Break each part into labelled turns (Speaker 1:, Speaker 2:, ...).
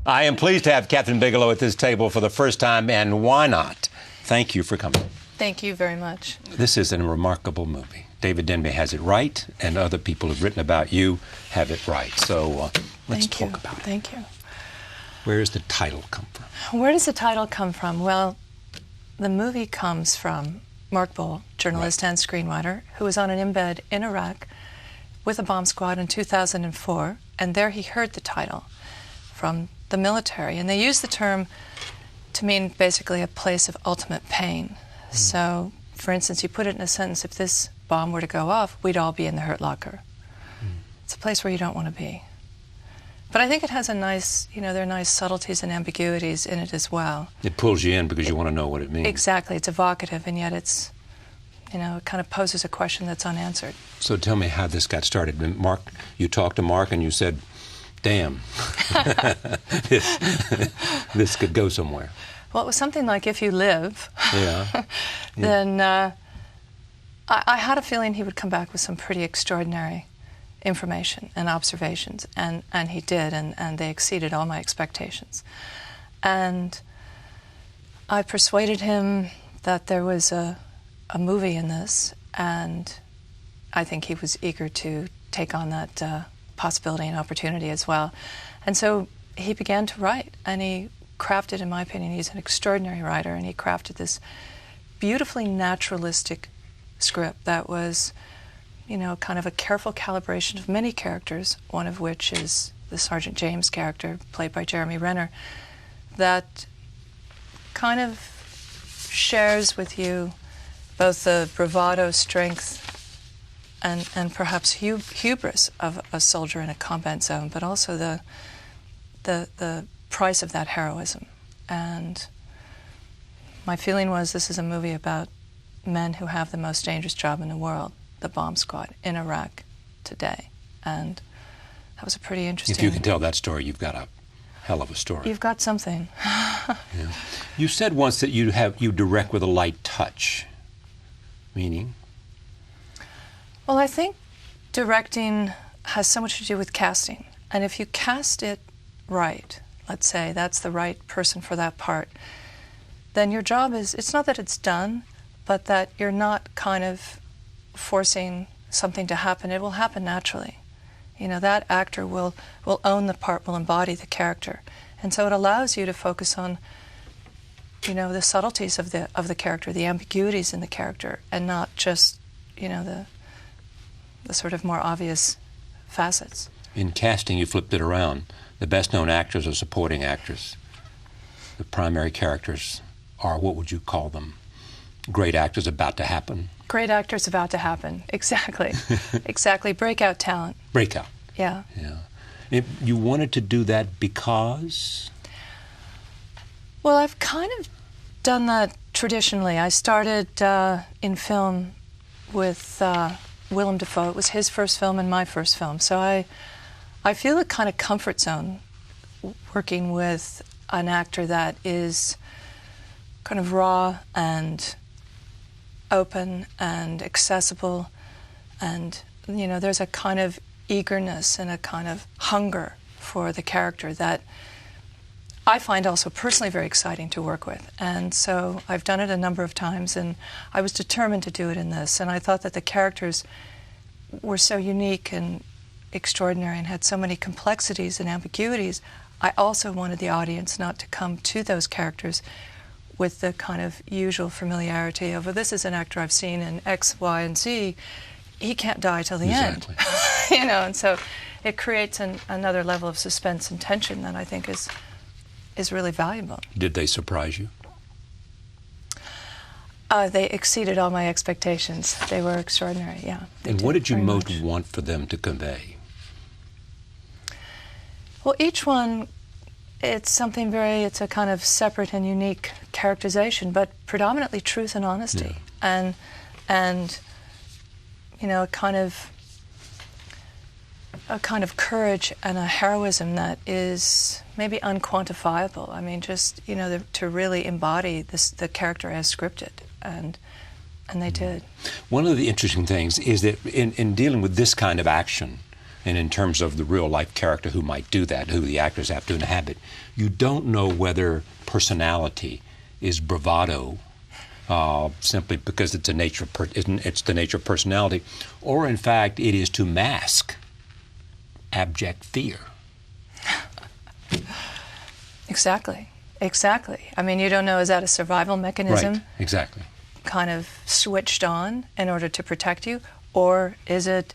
Speaker 1: I am pleased to have Kathryn Bigelow at this table for the first time, and why not? Thank you for coming.
Speaker 2: Thank you very much.
Speaker 1: This is a remarkable movie. David Denby has it right, and other people who've written about you have it right. So let's talk about it.
Speaker 2: Thank you.
Speaker 1: Where does the title come from?
Speaker 2: Where does the title come from? Well, the movie comes from Mark Boal, journalist and screenwriter, who was on an embed in Iraq with a bomb squad in 2004, and there he heard the title from the military. And they used the term to mean basically a place of ultimate pain. So, for instance, you put it in a sentence, if this bomb were to go off, we'd all be in the hurt locker. It's a place where you don't want to be. But I think it has a nice, there are nice subtleties and ambiguities in it as well.
Speaker 1: It pulls you in because you want to know what it means.
Speaker 2: Exactly. It's evocative, and yet it's, it kind of poses a question that's unanswered.
Speaker 1: So tell me how this got started. Mark, you talked to Mark and you said, damn, this could go somewhere.
Speaker 2: Well, it was something like, if you live,
Speaker 1: yeah.
Speaker 2: then I had a feeling he would come back with some pretty extraordinary information and observations, and he did, and they exceeded all my expectations. And I persuaded him that there was a movie in this, and I think he was eager to take on that possibility and opportunity as well. And so he began to write, and he crafted, in my opinion, he's an extraordinary writer, and he crafted this beautifully naturalistic script that was, kind of a careful calibration of many characters, one of which is the Sergeant James character, played by Jeremy Renner, that kind of shares with you both the bravado, strength, and perhaps hubris of a soldier in a combat zone, but also the price of that heroism. And my feeling was, this is a movie about men who have the most dangerous job in the world, the bomb squad in Iraq today. And that was a pretty interesting...
Speaker 1: If you can tell that story, you've got a hell of a story.
Speaker 2: You've got something.
Speaker 1: Yeah. You said once that you direct with a light touch. Meaning?
Speaker 2: Well, I think directing has so much to do with casting. And if you cast it right, let's say that's the right person for that part, then your job is, it's not that it's done, but that you're not kind of forcing something to happen. It will happen naturally. That actor will own the part, will embody the character. And so it allows you to focus on, the subtleties of the character, the ambiguities in the character, and not just, the sort of more obvious facets.
Speaker 1: In casting, you flipped it around. The best-known actors are supporting actors. The primary characters are, what would you call them? Great actors about to happen.
Speaker 2: Great actors about to happen. Exactly. Exactly. Breakout talent.
Speaker 1: Breakout.
Speaker 2: Yeah.
Speaker 1: Yeah. You wanted to do that because?
Speaker 2: Well, I've kind of done that traditionally. I started in film with Willem Dafoe. It was his first film and my first film. So I feel a kind of comfort zone working with an actor that is kind of raw and open and accessible, and there's a kind of eagerness and a kind of hunger for the character that I find also personally very exciting to work with. And so I've done it a number of times, and I was determined to do it in this, and I thought that the characters were so unique and extraordinary and had so many complexities and ambiguities. I also wanted the audience not to come to those characters with the kind of usual familiarity of, well, this is an actor I've seen in X, Y, and Z. He can't die till the end. And so it creates another level of suspense and tension that I think is really valuable.
Speaker 1: Did they surprise you?
Speaker 2: They exceeded all my expectations. They were extraordinary, yeah.
Speaker 1: And what did you most want for them to convey?
Speaker 2: Well, each one, it's a kind of separate and unique characterization, but predominantly truth and honesty. Yeah. And a kind of courage and a heroism that is maybe unquantifiable. I mean, just, to really embody the character as scripted, and they did.
Speaker 1: One of the interesting things is that in dealing with this kind of action, and in terms of the real-life character who might do that, who the actors have to inhabit, you don't know whether personality is bravado simply because it's it's the nature of personality, or in fact it is to mask abject fear.
Speaker 2: Exactly. I mean, you don't know, is that a survival mechanism?
Speaker 1: Right, exactly.
Speaker 2: Kind of switched on in order to protect you, or is it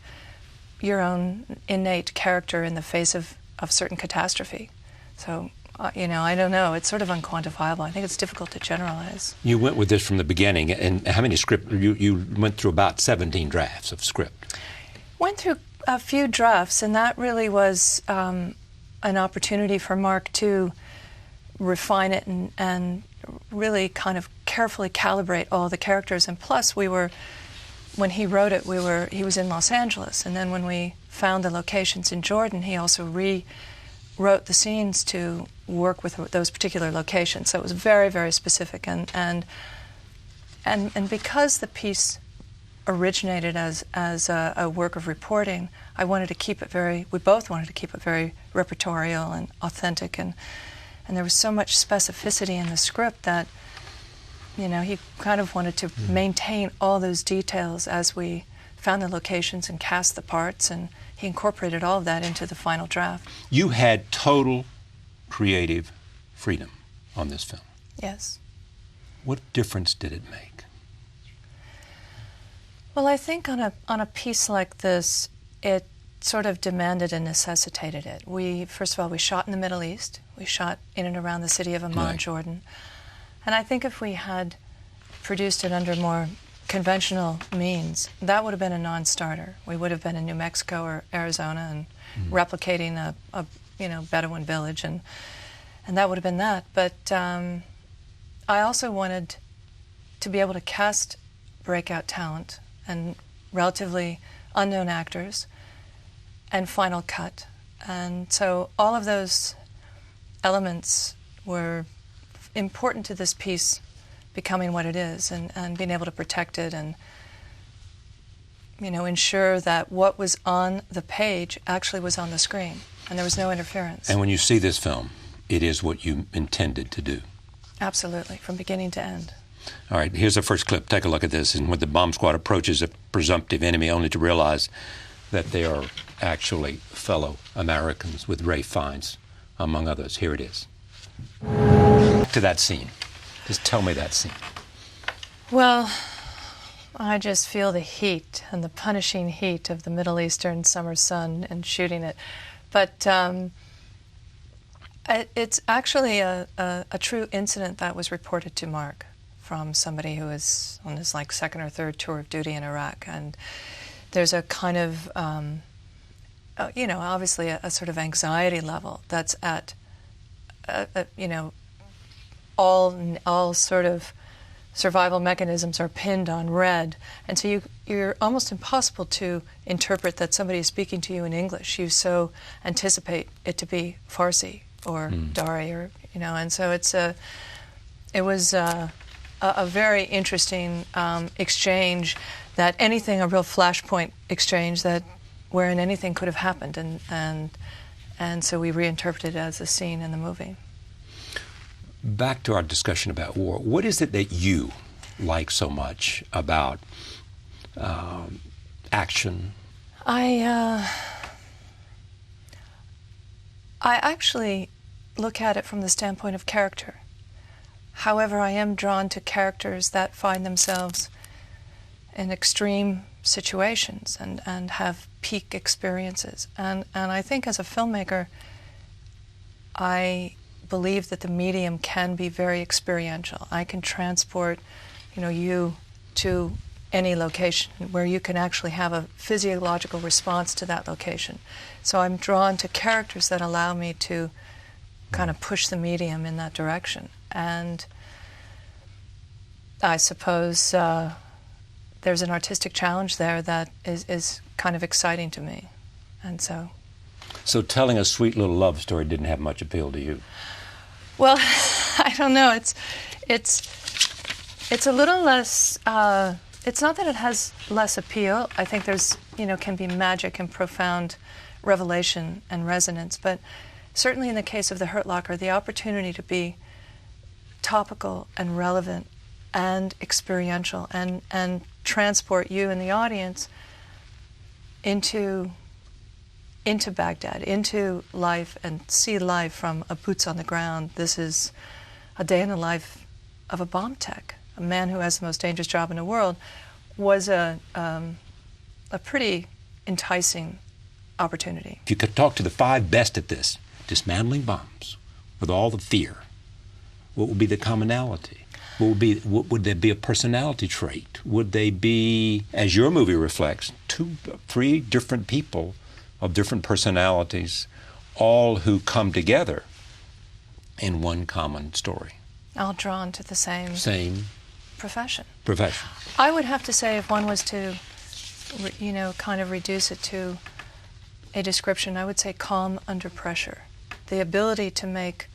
Speaker 2: your own innate character in the face of certain catastrophe? So, I don't know. It's sort of unquantifiable. I think it's difficult to generalize.
Speaker 1: You went with this from the beginning, and how many script? You went through about 17 drafts of script.
Speaker 2: Went through a few drafts, and that really was an opportunity for Mark to refine it and really kind of carefully calibrate all the characters. And plus, when he wrote it, he was in Los Angeles, and then when we found the locations in Jordan, he also rewrote the scenes to work with those particular locations. So it was very, very specific, and because the piece originated as a work of reporting, we both wanted to keep it very repertorial and authentic, and there was so much specificity in the script that, he kind of wanted to maintain all those details as we found the locations and cast the parts, and he incorporated all of that into the final draft.
Speaker 1: You had total creative freedom on this film.
Speaker 2: Yes.
Speaker 1: What difference did it make?
Speaker 2: Well, I think on a piece like this, it sort of demanded and necessitated it. First of all, we shot in the Middle East. We shot in and around the city of Amman,
Speaker 1: right.
Speaker 2: Jordan. And I think if we had produced it under more conventional means, that would have been a non-starter. We would have been in New Mexico or Arizona and replicating a Bedouin village, and that would have been that. But I also wanted to be able to cast breakout talent and relatively unknown actors and final cut. And so all of those elements were important to this piece becoming what it is, and being able to protect it and ensure that what was on the page actually was on the screen and there was no interference.
Speaker 1: And when you see this film, it is what you intended to do.
Speaker 2: Absolutely, from beginning to end.
Speaker 1: All right, here's the first clip. Take a look at this. And when the bomb squad approaches a presumptive enemy, only to realize that they are actually fellow Americans with Ralph Fiennes, among others. Here it is. To that scene. Just tell me that scene.
Speaker 2: Well, I just feel the heat and the punishing heat of the Middle Eastern summer sun and shooting it. But it's actually a true incident that was reported to Mark from somebody who was on his second or third tour of duty in Iraq. And there's a kind of, obviously a sort of anxiety level that's at, all sort of survival mechanisms are pinned on red. And so you're almost impossible to interpret that somebody is speaking to you in English. You so anticipate it to be Farsi or Dari, or and so it was a very interesting exchange, a real flashpoint exchange wherein anything could have happened, and so we reinterpreted it as a scene in the movie.
Speaker 1: Back to our discussion about war. What is it that you like so much about action?
Speaker 2: I actually look at it from the standpoint of character. However, I am drawn to characters that find themselves in extreme situations and have peak experiences. And I think as a filmmaker, I believe that the medium can be very experiential. I can transport, you to any location where you can actually have a physiological response to that location. So I'm drawn to characters that allow me to kind of push the medium in that direction. And I suppose there's an artistic challenge there that is kind of exciting to me. And so
Speaker 1: telling a sweet little love story didn't have much appeal to you?
Speaker 2: Well, I don't know. It's a little less. It's not that it has less appeal. I think there's can be magic and profound revelation and resonance. But certainly in the case of The Hurt Locker, the opportunity to be topical and relevant and experiential and transport you and the audience into Baghdad, into life, and see life from a boots on the ground. This is a day in the life of a bomb tech, a man who has the most dangerous job in the world, was a pretty enticing opportunity.
Speaker 1: If you could talk to the 5 best at this, dismantling bombs with all the fear, what would be the commonality? Would there be a personality trait? Would they be, as your movie reflects, 3 different people of different personalities, all who come together in one common story?
Speaker 2: All drawn to the same profession. I would have to say, if one was to, kind of reduce it to a description, I would say calm under pressure. The ability to make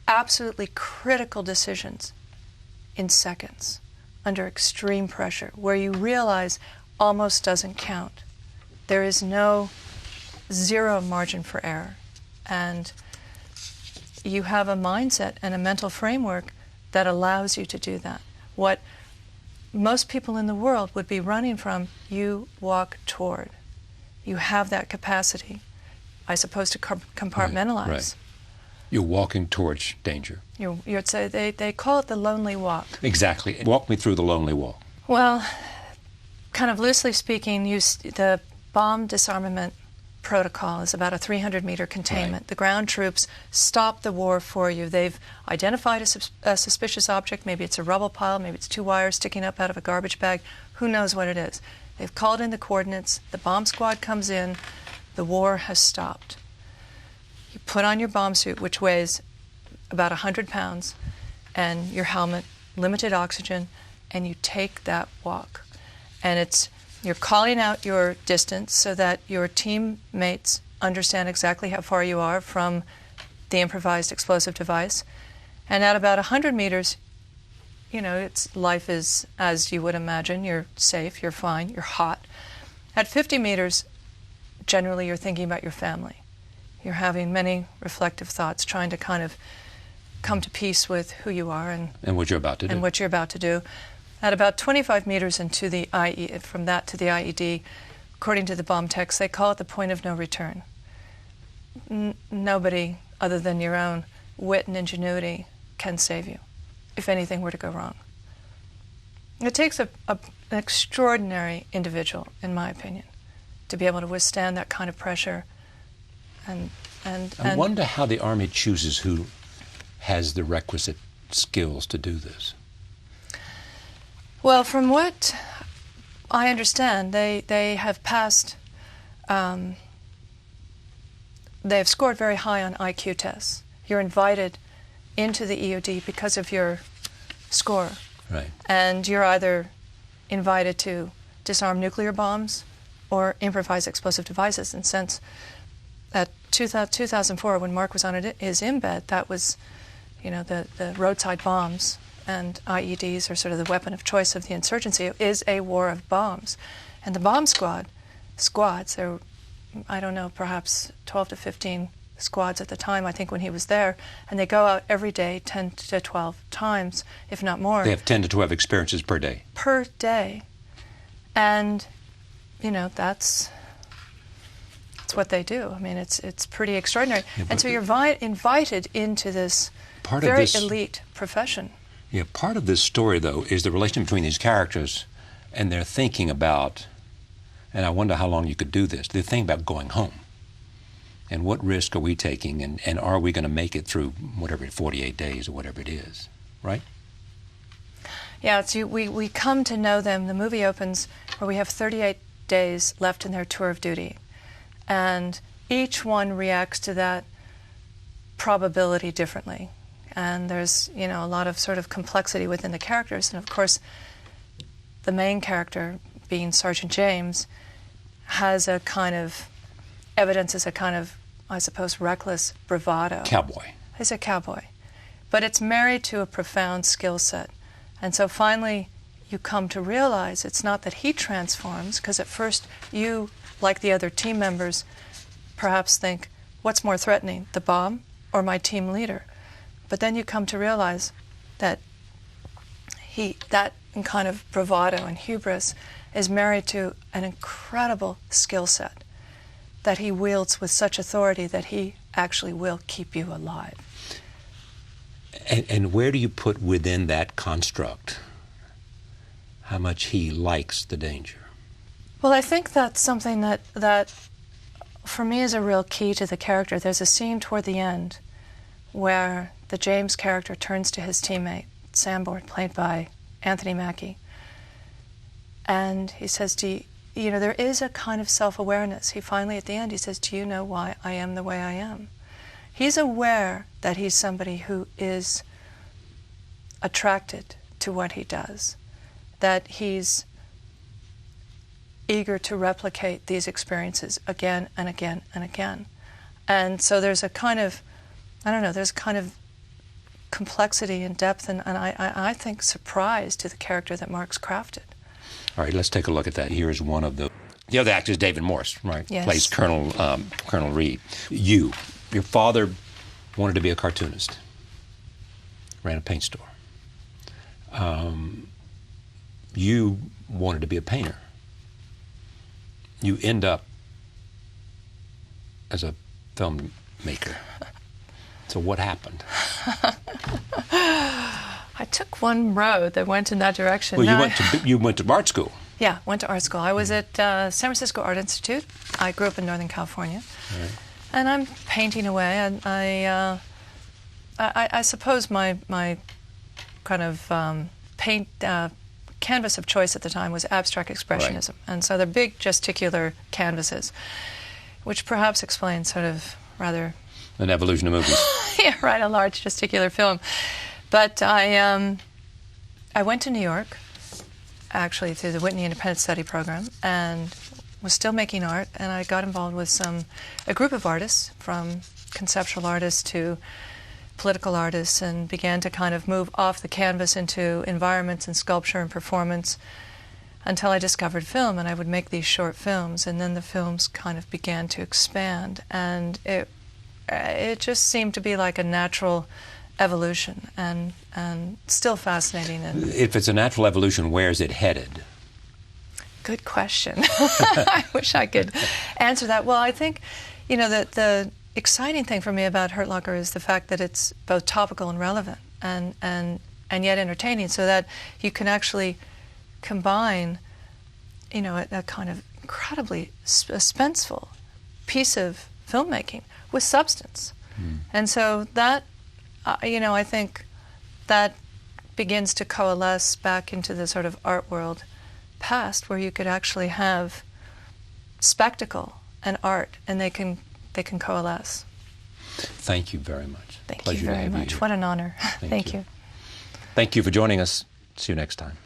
Speaker 2: absolutely critical decisions in seconds under extreme pressure, where you realize almost doesn't count. There is zero margin for error. And you have a mindset and a mental framework that allows you to do that. What most people in the world would be running from, you walk toward. You have that capacity, I suppose, to compartmentalize.
Speaker 1: Right. You're walking towards danger.
Speaker 2: You'd say they call it the lonely walk.
Speaker 1: Exactly. Walk me through the lonely walk.
Speaker 2: Well, kind of loosely speaking, the bomb disarmament protocol is about a 300-meter containment.
Speaker 1: Right.
Speaker 2: The ground troops stop the war for you. They've identified a suspicious object. Maybe it's a rubble pile. Maybe it's 2 wires sticking up out of a garbage bag. Who knows what it is? They've called in the coordinates. The bomb squad comes in. The war has stopped. You put on your bomb suit, which weighs about 100 pounds, and your helmet, limited oxygen, and you take that walk. And you're calling out your distance so that your teammates understand exactly how far you are from the improvised explosive device. And at about 100 meters, life is as you would imagine. You're safe, you're fine, you're hot. At 50 meters, generally you're thinking about your family. You're having many reflective thoughts, trying to kind of come to peace with who you are and
Speaker 1: what you're about to do.
Speaker 2: And what you're about to do. At about 25 meters into the from that to the IED, according to the bomb techs, they call it the point of no return. Nobody other than your own wit and ingenuity can save you if anything were to go wrong. It takes an extraordinary individual, in my opinion, to be able to withstand that kind of pressure.
Speaker 1: I wonder how the Army chooses who has the requisite skills to do this.
Speaker 2: Well, from what I understand, they have passed, they have scored very high on IQ tests. You're invited into the EOD because of your score.
Speaker 1: Right.
Speaker 2: And you're either invited to disarm nuclear bombs or improvise explosive devices. And since at 2004, when Mark was on his embed, that was, the roadside bombs and IEDs are sort of the weapon of choice of the insurgency. It is a war of bombs. And the bomb squads, there were, I don't know, perhaps 12 to 15 squads at the time, I think, when he was there, and they go out every day 10 to 12 times, if not more.
Speaker 1: They have 10 to 12 experiences per day.
Speaker 2: Per day. And, that's what they do. I mean, it's pretty extraordinary. Yeah, and so you're invited into this very elite profession.
Speaker 1: Yeah, part of this story, though, is the relation between these characters and their thinking about, and I wonder how long you could do this, they're thinking about going home. And what risk are we taking, and are we going to make it through whatever, 48 days or whatever it is, right?
Speaker 2: Yeah, we come to know them. The movie opens where we have 38 days left in their tour of duty. And each one reacts to that probability differently. And there's, a lot of sort of complexity within the characters. And of course, the main character, being Sergeant James, has a kind of, evidences a kind of, I suppose, reckless bravado.
Speaker 1: Cowboy.
Speaker 2: He's a cowboy. But it's married to a profound skill set. And so finally, you come to realize it's not that he transforms, because at first you like the other team members, perhaps think, what's more threatening, the bomb or my team leader? But then you come to realize that that kind of bravado and hubris is married to an incredible skill set that he wields with such authority that he actually will keep you alive.
Speaker 1: And where do you put within that construct how much he likes the danger?
Speaker 2: Well, I think that's something that for me is a real key to the character. There's a scene toward the end where the James character turns to his teammate, Sanborn, played by Anthony Mackie, and he says, there is a kind of self-awareness. He finally, at the end, he says, do you know why I am the way I am? He's aware that he's somebody who is attracted to what he does, that he's eager to replicate these experiences again and again and again. And so there's a kind of, there's a kind of complexity and depth and I think surprise to the character that Mark's crafted.
Speaker 1: All right, let's take a look at that. Here's one of the other actor is David Morse, right?
Speaker 2: Yes.
Speaker 1: Plays Colonel Reed. Your father wanted to be a cartoonist, ran a paint store. You wanted to be a painter. You end up as a filmmaker. So what happened?
Speaker 2: I took one road that went in that direction.
Speaker 1: Well, you went to art school.
Speaker 2: Yeah, went to art school. I was at San Francisco Art Institute. I grew up in Northern California.
Speaker 1: Right.
Speaker 2: And I'm painting away. And I suppose my kind of canvas of choice at the time was abstract expressionism. Right. And so they're big gesticular canvases, which perhaps explains sort of rather...
Speaker 1: An evolution of movies.
Speaker 2: Yeah, right, a large gesticular film. But I went to New York, actually through the Whitney Independent Study Program, and was still making art, and I got involved with a group of artists, from conceptual artists to political artists, and began to kind of move off the canvas into environments and sculpture and performance until I discovered film, and I would make these short films, and then the films kind of began to expand, and it just seemed to be like a natural evolution, and still fascinating. And
Speaker 1: if it's a natural evolution, where is it headed?
Speaker 2: Good question. I wish I could answer that. Well, I think, the exciting thing for me about Hurt Locker is the fact that it's both topical and relevant, and yet entertaining, so that you can actually combine, a kind of incredibly suspenseful piece of filmmaking with substance. And so that, I think that begins to coalesce back into the sort of art world past, where you could actually have spectacle and art, and they can coalesce.
Speaker 1: Thank you very much.
Speaker 2: Thank you very much. What an honor. Thank you.
Speaker 1: Thank you for joining us. See you next time.